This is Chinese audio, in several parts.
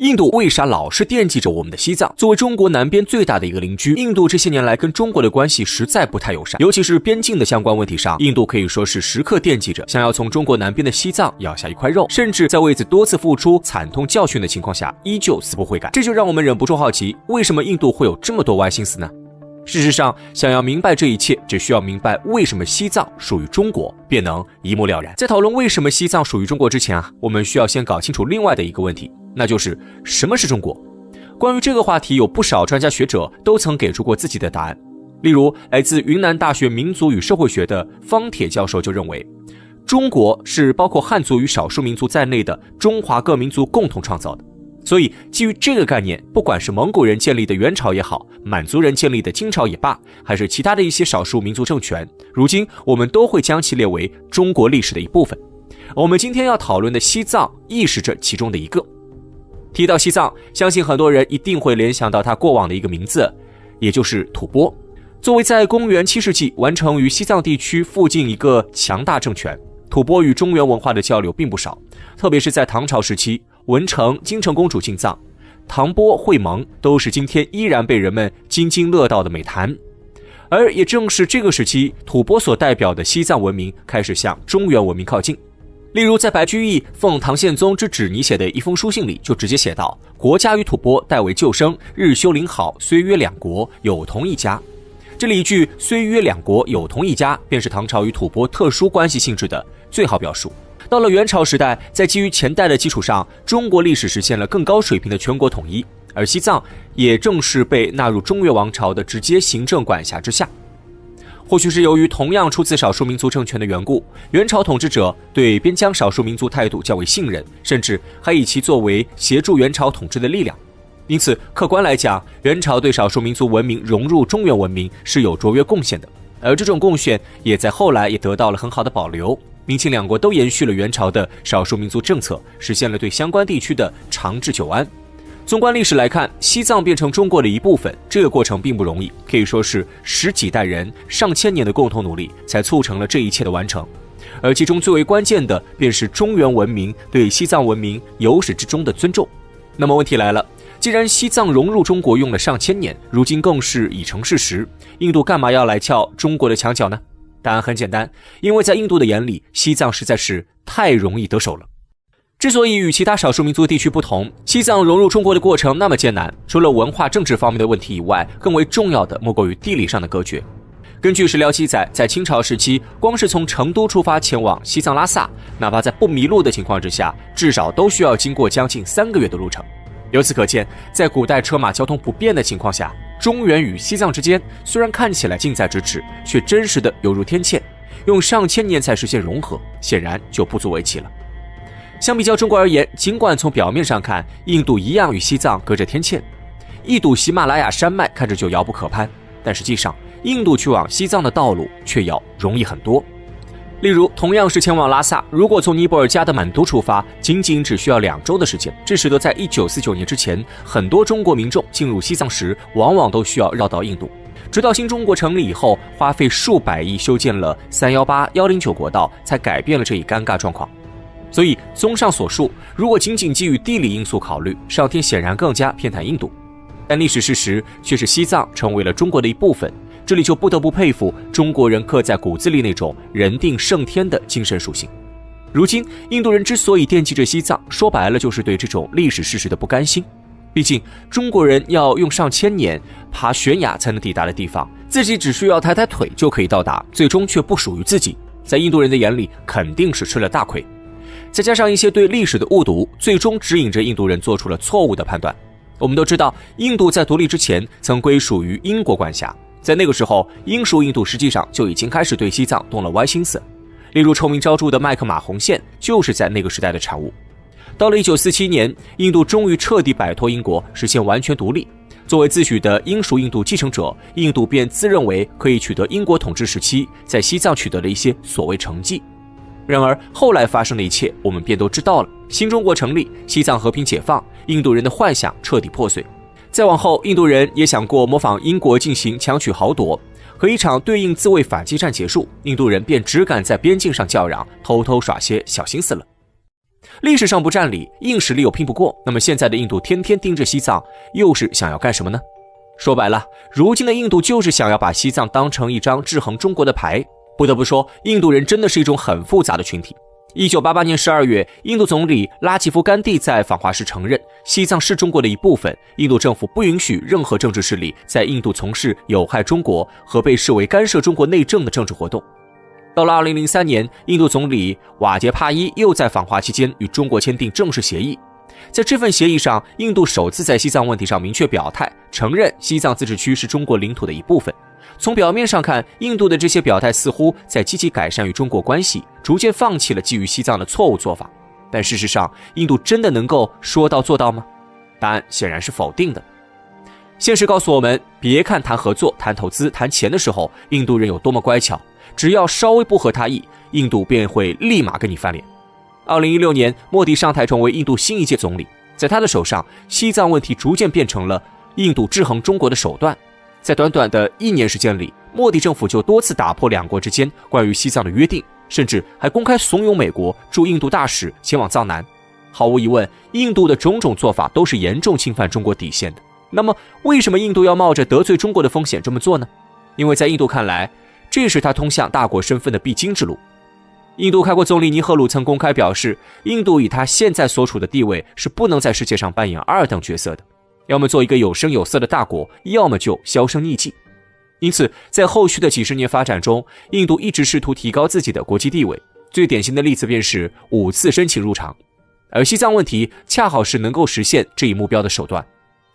印度为啥老是惦记着我们的西藏？作为中国南边最大的一个邻居，印度这些年来跟中国的关系实在不太友善，尤其是边境的相关问题上，印度可以说是时刻惦记着，想要从中国南边的西藏咬下一块肉，甚至在为此多次付出惨痛教训的情况下，依旧死不悔改。这就让我们忍不住好奇，为什么印度会有这么多歪心思呢？事实上，想要明白这一切，只需要明白为什么西藏属于中国，便能一目了然。在讨论为什么西藏属于中国之前我们需要先搞清楚另外的一个问题，那就是什么是中国？关于这个话题，有不少专家学者都曾给出过自己的答案。例如，来自云南大学民族与社会学的方铁教授就认为，中国是包括汉族与少数民族在内的中华各民族共同创造的。所以基于这个概念，不管是蒙古人建立的元朝也好，满族人建立的金朝也罢，还是其他的一些少数民族政权，如今我们都会将其列为中国历史的一部分。我们今天要讨论的西藏亦是这其中的一个。提到西藏，相信很多人一定会联想到它过往的一个名字，也就是吐蕃。作为在公元7世纪完成于西藏地区附近一个强大政权，吐蕃与中原文化的交流并不少，特别是在唐朝时期，文成、金城公主进藏，唐波、会盟都是今天依然被人们津津乐道的美谈。而也正是这个时期，吐蕃所代表的西藏文明开始向中原文明靠近。例如，在白居易奉唐宪宗之旨拟写的一封书信里，就直接写道：国家与吐蕃代为旧生，日修邻好，虽曰两国，有同一家。这里一句虽曰两国，有同一家，便是唐朝与吐蕃特殊关系性质的最好表述。到了元朝时代，在基于前代的基础上，中国历史实现了更高水平的全国统一，而西藏也正是被纳入中原王朝的直接行政管辖之下。或许是由于同样出自少数民族政权的缘故，元朝统治者对边疆少数民族态度较为信任，甚至还以其作为协助元朝统治的力量。因此，客观来讲，元朝对少数民族文明融入中原文明是有卓越贡献的，而这种贡献也在后来也得到了很好的保留。明清两国都延续了元朝的少数民族政策，实现了对相关地区的长治久安。纵观历史来看，西藏变成中国的一部分，这个过程并不容易，可以说是十几代人、上千年的共同努力才促成了这一切的完成。而其中最为关键的，便是中原文明对西藏文明由始至终的尊重。那么问题来了，既然西藏融入中国用了上千年，如今更是已成事实，印度干嘛要来撬中国的墙角呢？答案很简单，因为在印度的眼里，西藏实在是太容易得手了。之所以与其他少数民族地区不同，西藏融入中国的过程那么艰难，除了文化政治方面的问题以外，更为重要的莫过于地理上的隔绝。根据史料记载，在清朝时期，光是从成都出发前往西藏拉萨，哪怕在不迷路的情况之下，至少都需要经过将近3个月的路程。由此可见，在古代车马交通不便的情况下，中原与西藏之间虽然看起来近在咫尺，却真实的犹如天堑，用上千年才实现融合，显然就不足为奇了。相比较中国而言，尽管从表面上看，印度一样与西藏隔着天堑，一睹喜马拉雅山脉看着就遥不可攀，但实际上，印度去往西藏的道路却要容易很多。例如，同样是前往拉萨，如果从尼泊尔加德满都出发，仅只需要2周的时间，这使得在1949年之前，很多中国民众进入西藏时，往往都需要绕到印度。直到新中国成立以后，花费数百亿修建了318、109国道，才改变了这一尴尬状况。所以，综上所述，如果仅基于地理因素考虑，上天显然更加偏袒印度。但历史事实却是西藏成为了中国的一部分，这里就不得不佩服中国人刻在骨子里那种人定胜天的精神属性。如今，印度人之所以惦记着西藏，说白了就是对这种历史事实的不甘心。毕竟，中国人要用上千年爬悬崖才能抵达的地方，自己只需要抬抬腿就可以到达，最终却不属于自己，在印度人的眼里肯定是吃了大亏。再加上一些对历史的误读，最终指引着印度人做出了错误的判断。我们都知道，印度在独立之前曾归属于英国管辖，在那个时候，英属印度实际上就已经开始对西藏动了歪心思。例如臭名昭著的麦克马洪线就是在那个时代的产物。到了1947年，印度终于彻底摆脱英国，实现完全独立。作为自诩的英属印度继承者，印度便自认为可以取得英国统治时期在西藏取得的一些所谓成绩。然而后来发生的一切我们便都知道了，新中国成立，西藏和平解放，印度人的幻想彻底破碎。再往后，印度人也想过模仿英国进行强取豪夺，和一场对应自卫反击战结束，印度人便只敢在边境上叫嚷，偷偷耍些小心思了。历史上不占理，硬实力又拼不过，那么现在的印度天天盯着西藏，又是想要干什么呢？说白了，如今的印度就是想要把西藏当成一张制衡中国的牌。不得不说，印度人真的是一种很复杂的群体。1988年12月，印度总理拉吉夫甘地在访华时承认，西藏是中国的一部分，印度政府不允许任何政治势力在印度从事有害中国和被视为干涉中国内政的政治活动。到了2003年，印度总理瓦杰帕伊又在访华期间与中国签订正式协议。在这份协议上，印度首次在西藏问题上明确表态，承认西藏自治区是中国领土的一部分。从表面上看，印度的这些表态似乎在积极改善与中国关系，逐渐放弃了基于西藏的错误做法。但事实上，印度真的能够说到做到吗？答案显然是否定的。现实告诉我们，别看谈合作、谈投资、谈钱的时候，印度人有多么乖巧，只要稍微不合他意，印度便会立马跟你翻脸。2016年，莫迪上台成为印度新一届总理，在他的手上，西藏问题逐渐变成了印度制衡中国的手段。在短短的1年时间里，莫迪政府就多次打破两国之间关于西藏的约定，甚至还公开怂恿美国驻印度大使前往藏南。毫无疑问，印度的种种做法都是严重侵犯中国底线的。那么，为什么印度要冒着得罪中国的风险这么做呢？因为在印度看来，这是他通向大国身份的必经之路。印度开国总理尼赫鲁曾公开表示，印度以他现在所处的地位是不能在世界上扮演二等角色的，要么做一个有声有色的大国，要么就销声匿迹。因此，在后续的几十年发展中，印度一直试图提高自己的国际地位，最典型的例子便是5次申请入常，而西藏问题恰好是能够实现这一目标的手段。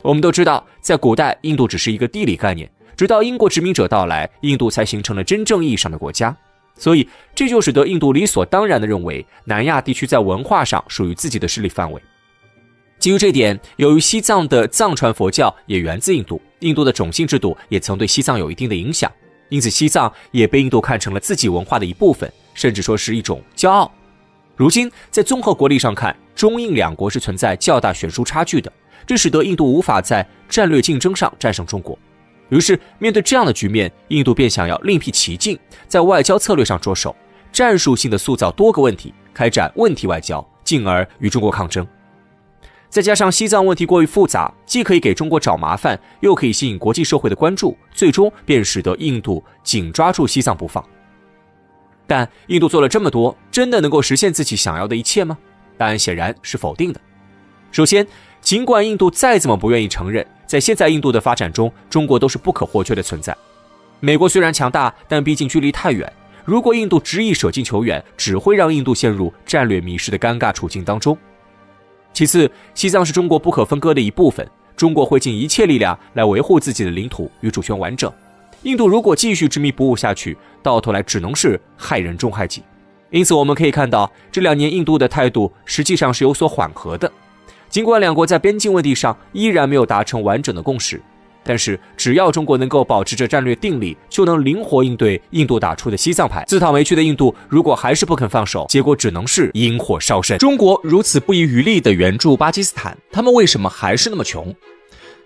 我们都知道，在古代，印度只是一个地理概念，直到英国殖民者到来，印度才形成了真正意义上的国家。所以，这就使得印度理所当然地认为，南亚地区在文化上属于自己的势力范围。基于这点，由于西藏的藏传佛教也源自印度，印度的种姓制度也曾对西藏有一定的影响，因此西藏也被印度看成了自己文化的一部分，甚至说是一种骄傲。如今，在综合国力上看，中印两国是存在较大悬殊差距的，这使得印度无法在战略竞争上战胜中国。于是，面对这样的局面，印度便想要另辟蹊径，在外交策略上着手，战术性的塑造多个问题，开展问题外交，进而与中国抗争。再加上西藏问题过于复杂，既可以给中国找麻烦，又可以吸引国际社会的关注，最终便使得印度紧抓住西藏不放。但印度做了这么多，真的能够实现自己想要的一切吗？答案显然是否定的。首先，尽管印度再怎么不愿意承认，在现在印度的发展中，中国都是不可或缺的存在。美国虽然强大，但毕竟距离太远，如果印度执意舍近求远，只会让印度陷入战略迷失的尴尬处境当中。其次，西藏是中国不可分割的一部分，中国会尽一切力量来维护自己的领土与主权完整。印度如果继续执迷不悟下去，到头来只能是害人终害己。因此我们可以看到，这2年印度的态度实际上是有所缓和的。尽管两国在边境问题上依然没有达成完整的共识，但是只要中国能够保持着战略定力，就能灵活应对印度打出的西藏牌。自讨没趣的印度如果还是不肯放手，结果只能是引火烧身。中国如此不遗余力地援助巴基斯坦，他们为什么还是那么穷？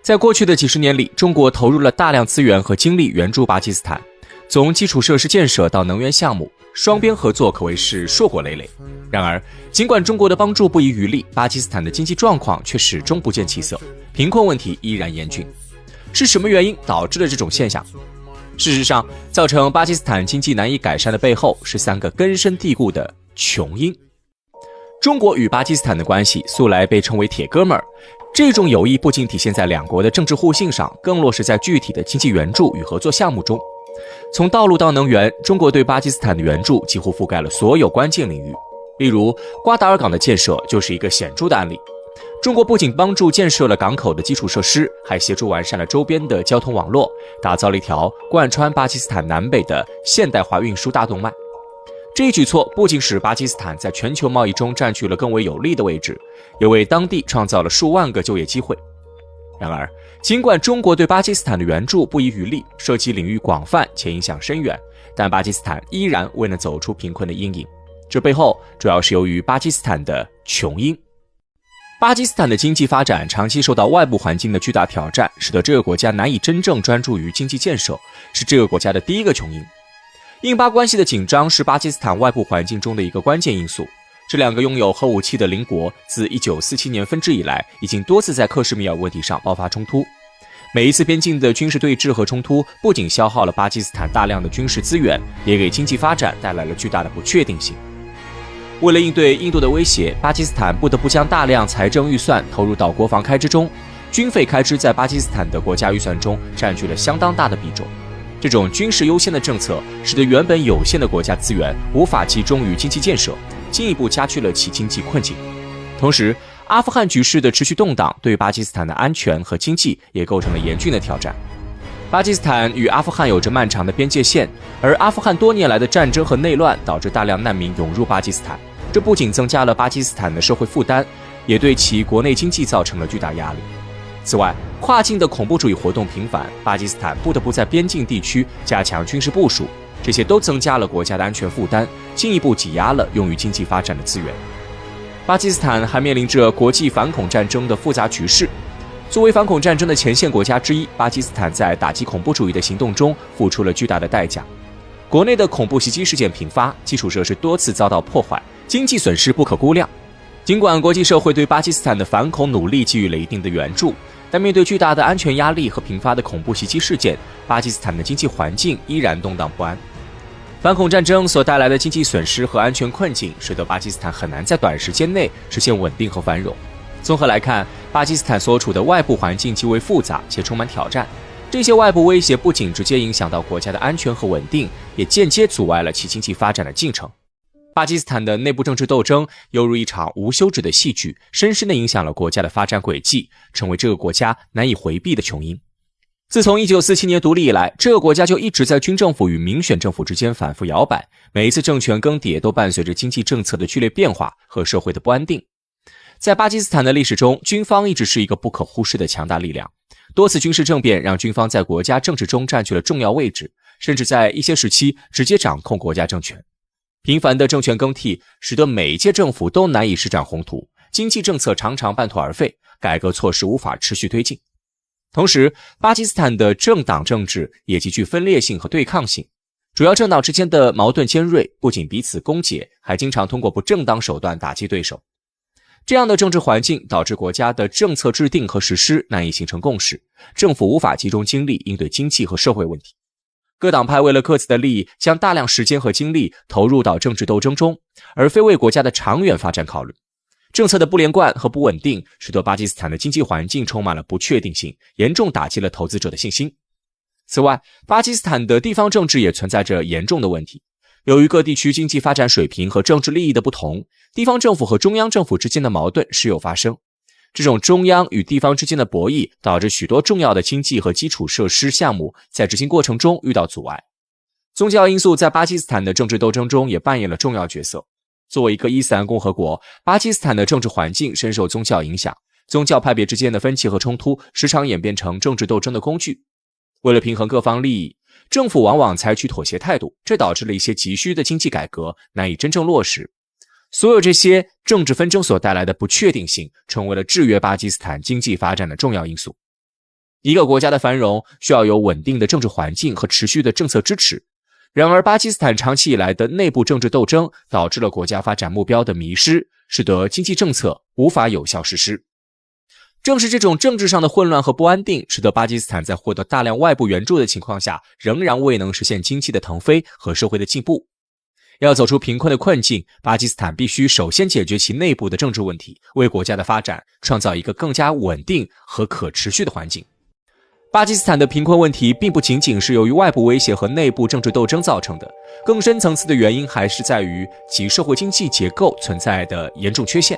在过去的几十年里，中国投入了大量资源和精力援助巴基斯坦，从基础设施建设到能源项目，双边合作可谓是硕果累累。然而，尽管中国的帮助不遗余力，巴基斯坦的经济状况却始终不见起色，贫困问题依然严峻。是什么原因导致了这种现象？事实上，造成巴基斯坦经济难以改善的背后是3个根深蒂固的穷因。中国与巴基斯坦的关系素来被称为铁哥们儿，这种友谊不仅体现在两国的政治互信上，更落实在具体的经济援助与合作项目中。从道路到能源，中国对巴基斯坦的援助几乎覆盖了所有关键领域。例如，瓜达尔港的建设就是一个显著的案例。中国不仅帮助建设了港口的基础设施，还协助完善了周边的交通网络，打造了一条贯穿巴基斯坦南北的现代化运输大动脉。这一举措不仅使巴基斯坦在全球贸易中占据了更为有利的位置，也为当地创造了数万个就业机会。然而，尽管中国对巴基斯坦的援助不遗余力，涉及领域广泛且影响深远，但巴基斯坦依然未能走出贫困的阴影。这背后主要是由于巴基斯坦的穷因。巴基斯坦的经济发展长期受到外部环境的巨大挑战，使得这个国家难以真正专注于经济建设，是这个国家的第一个穷因。印巴关系的紧张是巴基斯坦外部环境中的一个关键因素。这两个拥有核武器的邻国自1947年分治以来，已经多次在克什米尔问题上爆发冲突。每一次边境的军事对峙和冲突，不仅消耗了巴基斯坦大量的军事资源，也给经济发展带来了巨大的不确定性。为了应对印度的威胁，巴基斯坦不得不将大量财政预算投入到国防开支中，军费开支在巴基斯坦的国家预算中占据了相当大的比重。这种军事优先的政策，使得原本有限的国家资源无法集中于经济建设，进一步加剧了其经济困境。同时，阿富汗局势的持续动荡对巴基斯坦的安全和经济也构成了严峻的挑战。巴基斯坦与阿富汗有着漫长的边界线，而阿富汗多年来的战争和内乱导致大量难民涌入巴基斯坦，这不仅增加了巴基斯坦的社会负担，也对其国内经济造成了巨大压力。此外，跨境的恐怖主义活动频繁，巴基斯坦不得不在边境地区加强军事部署，这些都增加了国家的安全负担，进一步挤压了用于经济发展的资源。巴基斯坦还面临着国际反恐战争的复杂局势。作为反恐战争的前线国家之一，巴基斯坦在打击恐怖主义的行动中付出了巨大的代价。国内的恐怖袭击事件频发，基础设施多次遭到破坏，经济损失不可估量。尽管国际社会对巴基斯坦的反恐努力给予了一定的援助，但面对巨大的安全压力和频发的恐怖袭击事件，巴基斯坦的经济环境依然动荡不安。反恐战争所带来的经济损失和安全困境，使得巴基斯坦很难在短时间内实现稳定和繁荣。综合来看，巴基斯坦所处的外部环境极为复杂且充满挑战。这些外部威胁不仅直接影响到国家的安全和稳定，也间接阻碍了其经济发展的进程。巴基斯坦的内部政治斗争犹如一场无休止的戏剧，深深地影响了国家的发展轨迹，成为这个国家难以回避的琼因。自从1947年独立以来，这个国家就一直在军政府与民选政府之间反复摇摆，每一次政权更迭都伴随着经济政策的剧烈变化和社会的不安定。在巴基斯坦的历史中，军方一直是一个不可忽视的强大力量。多次军事政变让军方在国家政治中占据了重要位置，甚至在一些时期直接掌控国家政权。频繁的政权更替使得每一届政府都难以施展宏图，经济政策常常半途而废，改革措施无法持续推进。同时，巴基斯坦的政党政治也极具分裂性和对抗性，主要政党之间的矛盾尖锐，不仅彼此攻讦，还经常通过不正当手段打击对手。这样的政治环境导致国家的政策制定和实施难以形成共识，政府无法集中精力应对经济和社会问题。各党派为了各自的利益，将大量时间和精力投入到政治斗争中，而非为国家的长远发展考虑。政策的不连贯和不稳定，使得巴基斯坦的经济环境充满了不确定性，严重打击了投资者的信心。此外，巴基斯坦的地方政治也存在着严重的问题。由于各地区经济发展水平和政治利益的不同，地方政府和中央政府之间的矛盾时有发生。这种中央与地方之间的博弈，导致许多重要的经济和基础设施项目在执行过程中遇到阻碍。宗教因素在巴基斯坦的政治斗争中也扮演了重要角色。作为一个伊斯兰共和国，巴基斯坦的政治环境深受宗教影响，宗教派别之间的分歧和冲突时常演变成政治斗争的工具。为了平衡各方利益，政府往往采取妥协态度，这导致了一些急需的经济改革难以真正落实。所有这些政治纷争所带来的不确定性，成为了制约巴基斯坦经济发展的重要因素。一个国家的繁荣需要有稳定的政治环境和持续的政策支持。然而，巴基斯坦长期以来的内部政治斗争导致了国家发展目标的迷失，使得经济政策无法有效实施。正是这种政治上的混乱和不安定，使得巴基斯坦在获得大量外部援助的情况下，仍然未能实现经济的腾飞和社会的进步。要走出贫困的困境，巴基斯坦必须首先解决其内部的政治问题，为国家的发展创造一个更加稳定和可持续的环境。巴基斯坦的贫困问题并不仅仅是由于外部威胁和内部政治斗争造成的，更深层次的原因还是在于其社会经济结构存在的严重缺陷。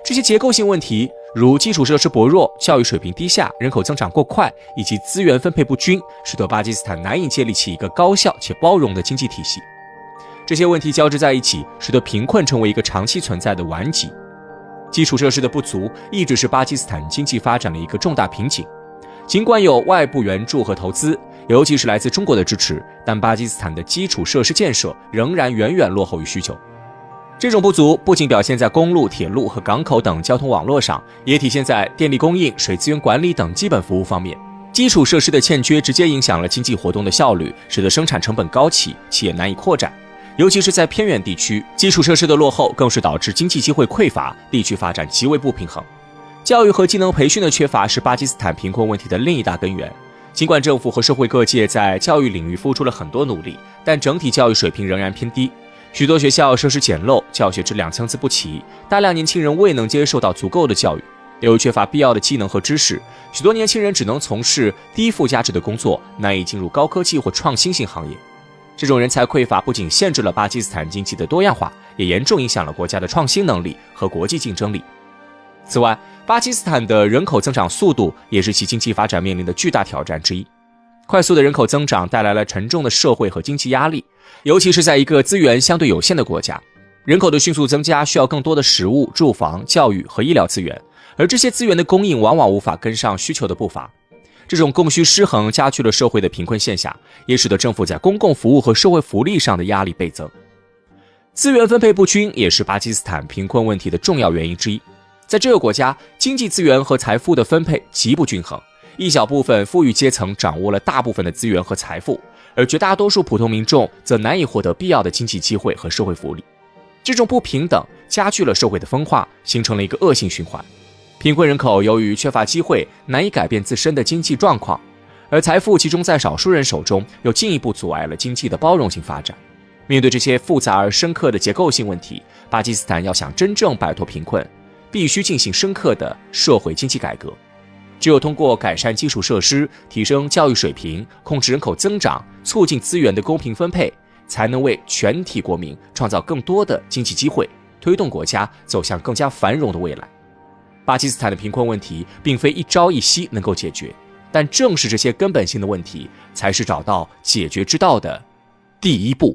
这些结构性问题，如基础设施薄弱、教育水平低下、人口增长过快以及资源分配不均，使得巴基斯坦难以建立起一个高效且包容的经济体系。这些问题交织在一起，使得贫困成为一个长期存在的顽疾。基础设施的不足一直是巴基斯坦经济发展的一个重大瓶颈。尽管有外部援助和投资，尤其是来自中国的支持，但巴基斯坦的基础设施建设仍然远远落后于需求。这种不足不仅表现在公路、铁路和港口等交通网络上，也体现在电力供应、水资源管理等基本服务方面。基础设施的欠缺直接影响了经济活动的效率，使得生产成本高企，企业难以扩展。尤其是在偏远地区，基础设施的落后更是导致经济机会匮乏，地区发展极为不平衡。教育和技能培训的缺乏是巴基斯坦贫困问题的另一大根源。尽管政府和社会各界在教育领域付出了很多努力，但整体教育水平仍然偏低。许多学校设施简陋，教学质量参差不齐，大量年轻人未能接受到足够的教育。由于缺乏必要的技能和知识，许多年轻人只能从事低附加值的工作，难以进入高科技或创新性行业。这种人才匮乏不仅限制了巴基斯坦经济的多样化，也严重影响了国家的创新能力和国际竞争力。此外，巴基斯坦的人口增长速度也是其经济发展面临的巨大挑战之一。快速的人口增长带来了沉重的社会和经济压力，尤其是在一个资源相对有限的国家。人口的迅速增加需要更多的食物、住房、教育和医疗资源，而这些资源的供应往往无法跟上需求的步伐。这种供需失衡加剧了社会的贫困现象，也使得政府在公共服务和社会福利上的压力倍增。资源分配不均也是巴基斯坦贫困问题的重要原因之一。在这个国家，经济资源和财富的分配极不均衡，一小部分富裕阶层掌握了大部分的资源和财富，而绝大多数普通民众则难以获得必要的经济机会和社会福利。这种不平等加剧了社会的分化，形成了一个恶性循环。贫困人口由于缺乏机会，难以改变自身的经济状况，而财富集中在少数人手中，又进一步阻碍了经济的包容性发展。面对这些复杂而深刻的结构性问题，巴基斯坦要想真正摆脱贫困，必须进行深刻的社会经济改革。只有通过改善基础设施、提升教育水平、控制人口增长、促进资源的公平分配，才能为全体国民创造更多的经济机会，推动国家走向更加繁荣的未来。巴基斯坦的贫困问题并非一朝一夕能够解决，但正是这些根本性的问题，才是找到解决之道的第一步。